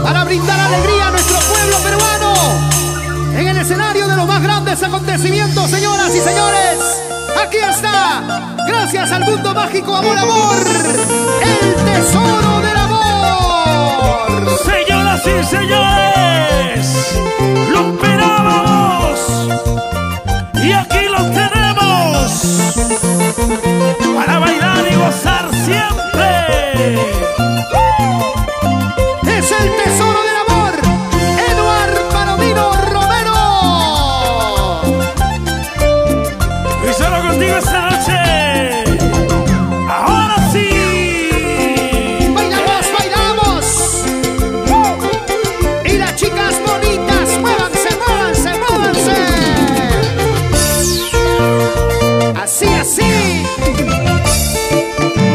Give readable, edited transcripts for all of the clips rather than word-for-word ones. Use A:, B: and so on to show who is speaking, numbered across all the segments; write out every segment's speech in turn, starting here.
A: Para brindar alegría a nuestro pueblo peruano en el escenario de los más grandes acontecimientos, señoras y señores. Aquí está, gracias al mundo mágico Amor Amor, el tesoro del amor.
B: Señoras y señores, lo esperábamos y aquí lo tenemos para bailar y gozar siempre.
A: Es el tesoro del amor, Eduardo Palomino Romero.
B: Y solo contigo esta noche. Ahora sí.
A: Bailamos, bailamos. Y las chicas bonitas, muévanse, muévanse, muévanse. Así, así.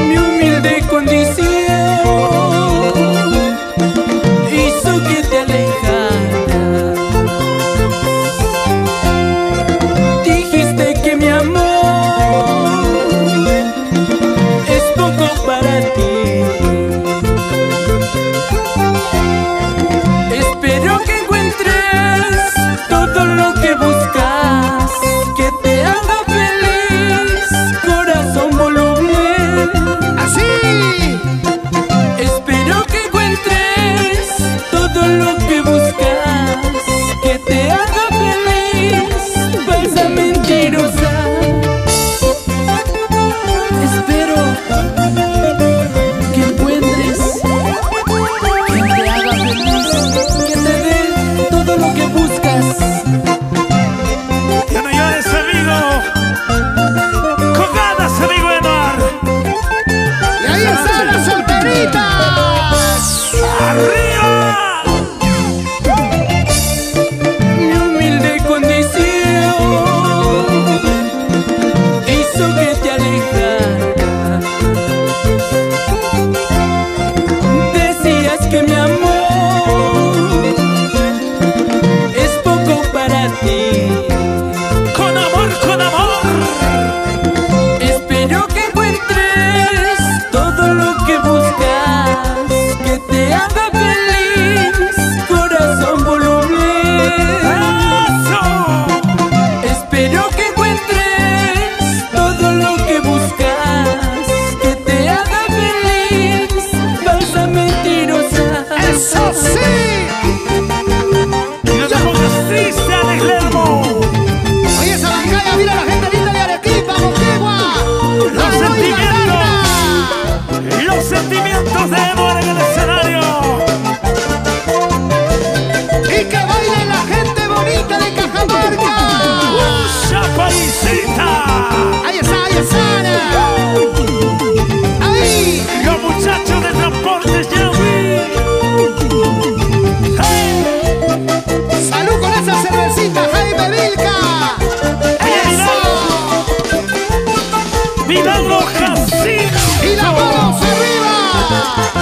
C: Mi humilde condición
B: Milagro Jacinto.
A: Y las manos arriba.